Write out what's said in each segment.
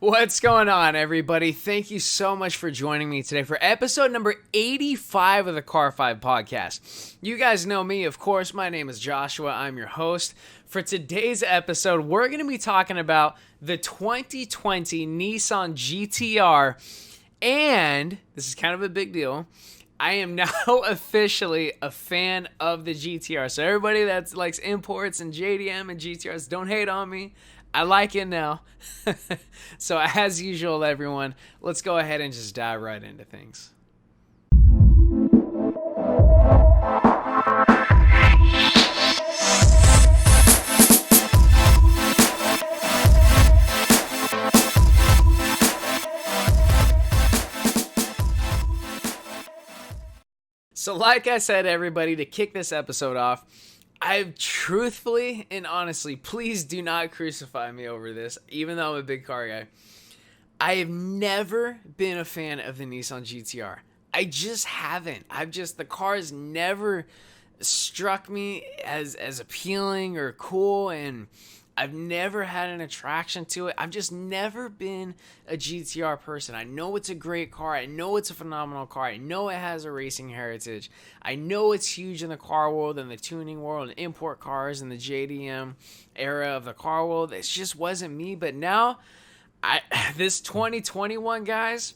What's going on, everybody? Thank you so much for joining me today for episode number 85 of the Car 5 podcast. You guys know me, of course. My name is Joshua. I'm your host. For today's episode, we're going to be talking about the 2020 Nissan GTR, and this is kind of a big deal. I am now officially a fan of the GTR. So everybody that likes imports and JDM and GTRs, don't hate on me. I like it now. So as usual, everyone, let's go ahead and just dive right into things. So like I said, everybody, to kick this episode off, I've truthfully and honestly, please do not crucify me over this, even though I'm a big car guy. I have never been a fan of the Nissan GTR. I just haven't. The car has never struck me as appealing or cool, and I've never had an attraction to it. I've just never been a GTR person. I know it's a great car. I know it's a phenomenal car. I know it has a racing heritage. I know it's huge in the car world and the tuning world and import cars and the JDM era of the car world. It just wasn't me. But now, this 2021, guys,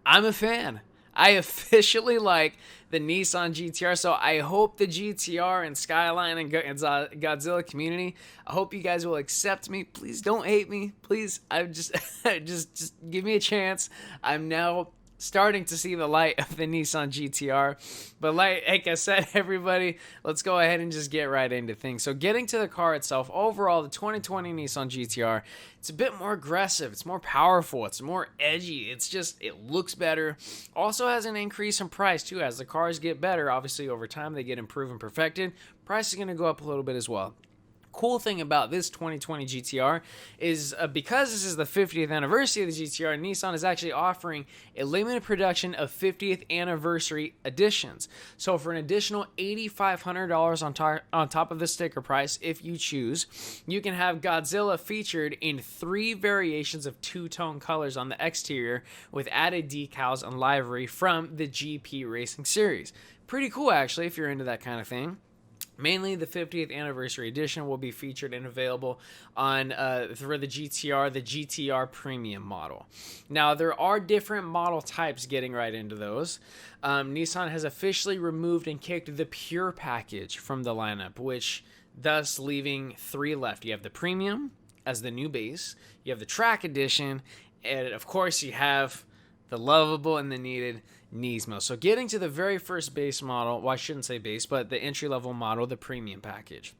I'm a fan. I officially like the Nissan GTR, so I hope the GTR and Skyline and Godzilla community, I hope you guys will accept me. Please don't hate me. Please, just give me a chance. I'm now starting to see the light of the Nissan GTR. But like I said, everybody, let's go ahead and just get right into things. So getting to the car itself, overall, the 2020 Nissan GTR, it's a bit more aggressive. It's more powerful. It's more edgy. It looks better. Also has an increase in price, too. As the cars get better, obviously, over time, they get improved and perfected. Price is going to go up a little bit as well. Cool thing about this 2020 GTR is because this is the 50th anniversary of the GTR, Nissan is actually offering a limited production of 50th anniversary editions. So for an additional $8,500 on top of the sticker price, if you choose, you can have Godzilla featured in 3 variations of two-tone colors on the exterior with added decals and livery from the GP Racing series. Pretty cool, actually, if you're into that kind of thing. Mainly, the 50th anniversary edition will be featured and available on for the GTR Premium model. Now, there are different model types. Getting right into those, Nissan has officially removed and kicked the Pure package from the lineup, which thus leaving 3 left. You have the Premium as the new base, you have the Track edition, and of course, you have the lovable and the needed Nismo. So getting to the very first base model, well, I shouldn't say base, but the entry-level model, the Premium package.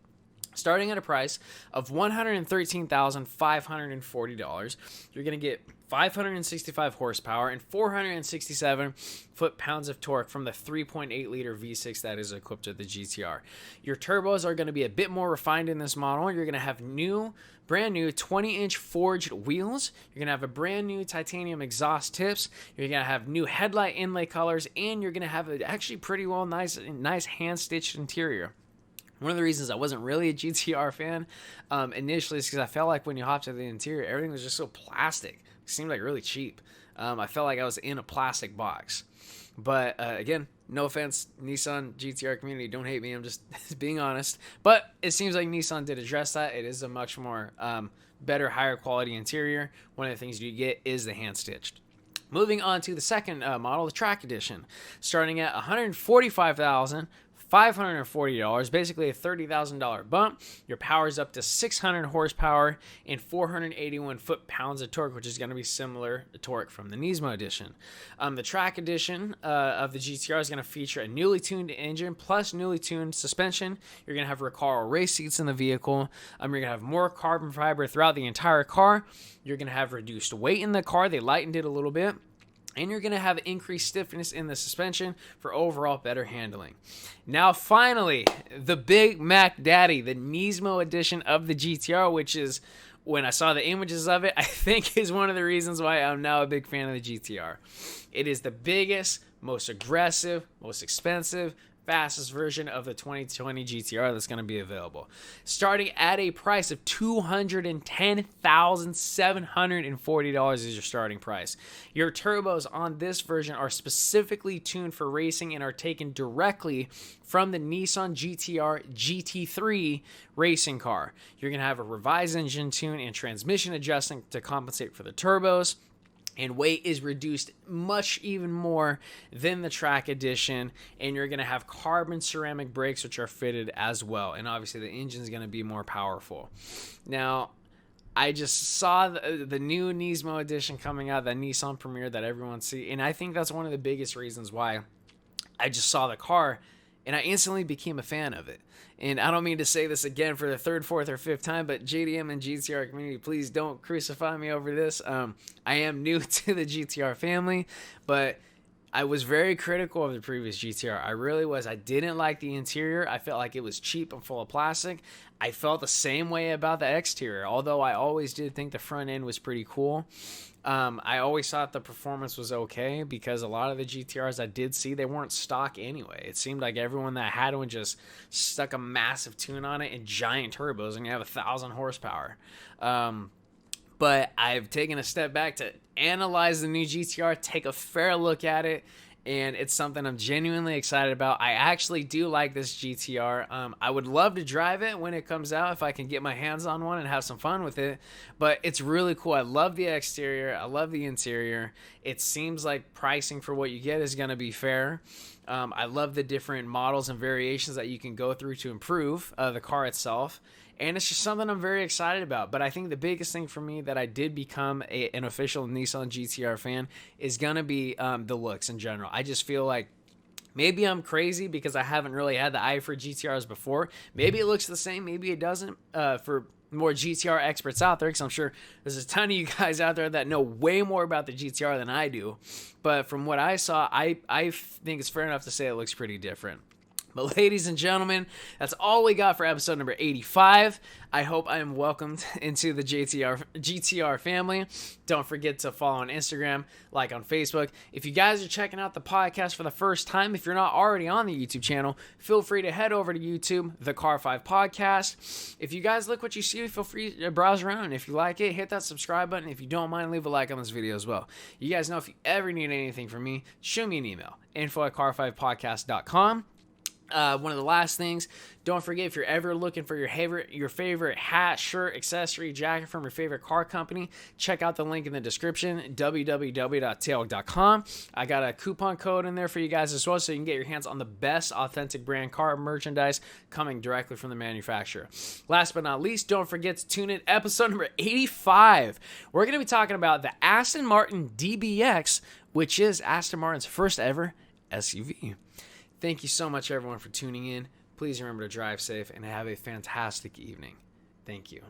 Starting at a price of $113,540, you're going to get 565 horsepower and 467 foot-pounds of torque from the 3.8-liter V6 that is equipped with the GTR. Your turbos are going to be a bit more refined in this model. You're going to have brand new 20-inch forged wheels. You're going to have a brand new titanium exhaust tips. You're going to have new headlight inlay colors, and you're going to have actually pretty nice hand-stitched interior. One of the reasons I wasn't really a GTR fan initially is because I felt like when you hopped into the interior, everything was just so plastic. It seemed like really cheap. I felt like I was in a plastic box. But again, no offense, Nissan GTR community, don't hate me. I'm just being honest. But it seems like Nissan did address that. It is a much more better, higher quality interior. One of the things you get is the hand-stitched. Moving on to the second model, the Track Edition, starting at $145,540, basically a $30,000 bump. Your power's up to 600 horsepower and 481 foot-pounds of torque, which is going to be similar to torque from the Nismo edition. The Track edition of the GTR is going to feature a newly tuned engine plus newly tuned suspension. You're going to have Recaro race seats in the vehicle. You're going to have more carbon fiber throughout the entire car. You're going to have reduced weight in the car. They lightened it a little bit. And you're going to have increased stiffness in the suspension for overall better handling. Now, finally, the Big Mac Daddy, the Nismo edition of the GTR, which is, when I saw the images of it, I think is one of the reasons why I'm now a big fan of the GTR. It is the biggest, most aggressive, most expensive, fastest version of the 2020 GTR that's going to be available, starting at a price of $210,740 is your starting price. Your turbos on this version are specifically tuned for racing and are taken directly from the Nissan GTR GT3 racing car. You're going to have a revised engine tune and transmission adjusting to compensate for the turbos. And weight is reduced much even more than the Track Edition. And you're going to have carbon ceramic brakes, which are fitted as well. And obviously the engine is going to be more powerful. Now, I just saw the new Nismo edition coming out, that Nissan Premiere that everyone sees. And I think that's one of the biggest reasons why I just saw the car and I instantly became a fan of it. And I don't mean to say this again for the third, fourth, or fifth time, but JDM and GTR community, please don't crucify me over this. I am new to the GTR family, but I was very critical of the previous GTR. I really was. I didn't like the interior. I felt like it was cheap and full of plastic. I felt the same way about the exterior, although I always did think the front end was pretty cool. I always thought the performance was okay because a lot of the GTRs I did see, they weren't stock anyway. It seemed like everyone that had one just stuck a massive tune on it and giant turbos, and you have 1,000 horsepower. But I've taken a step back to analyze the new GTR, take a fair look at it, and it's something I'm genuinely excited about. I actually do like this GTR. I would love to drive it when it comes out if I can get my hands on one and have some fun with it, but it's really cool. I love the exterior. I love the interior. It seems like pricing for what you get is going to be fair. I love the different models and variations that you can go through to improve the car itself. And it's just something I'm very excited about. But I think the biggest thing for me that I did become an official Nissan GTR fan is going to be the looks in general. I just feel like maybe I'm crazy because I haven't really had the eye for GTRs before. Maybe it looks the same. Maybe it doesn't for more GTR experts out there, because I'm sure there's a ton of you guys out there that know way more about the GTR than I do. But from what I saw, I think it's fair enough to say it looks pretty different. But ladies and gentlemen, that's all we got for episode number 85. I hope I am welcomed into the GTR family. Don't forget to follow on Instagram, like on Facebook. If you guys are checking out the podcast for the first time, if you're not already on the YouTube channel, feel free to head over to YouTube, the Car 5 Podcast. If you guys like what you see, feel free to browse around. If you like it, hit that subscribe button. If you don't mind, leave a like on this video as well. You guys know if you ever need anything from me, shoot me an email, info@car5podcast.com. One of the last things, don't forget, if you're ever looking for your favorite hat, shirt, accessory, jacket from your favorite car company, check out the link in the description, www.tailg.com. I got a coupon code in there for you guys as well, so you can get your hands on the best authentic brand car merchandise coming directly from the manufacturer. Last but not least, don't forget to tune in episode number 85. We're going to be talking about the Aston Martin DBX, which is Aston Martin's first ever SUV. Thank you so much, everyone, for tuning in. Please remember to drive safe and have a fantastic evening. Thank you.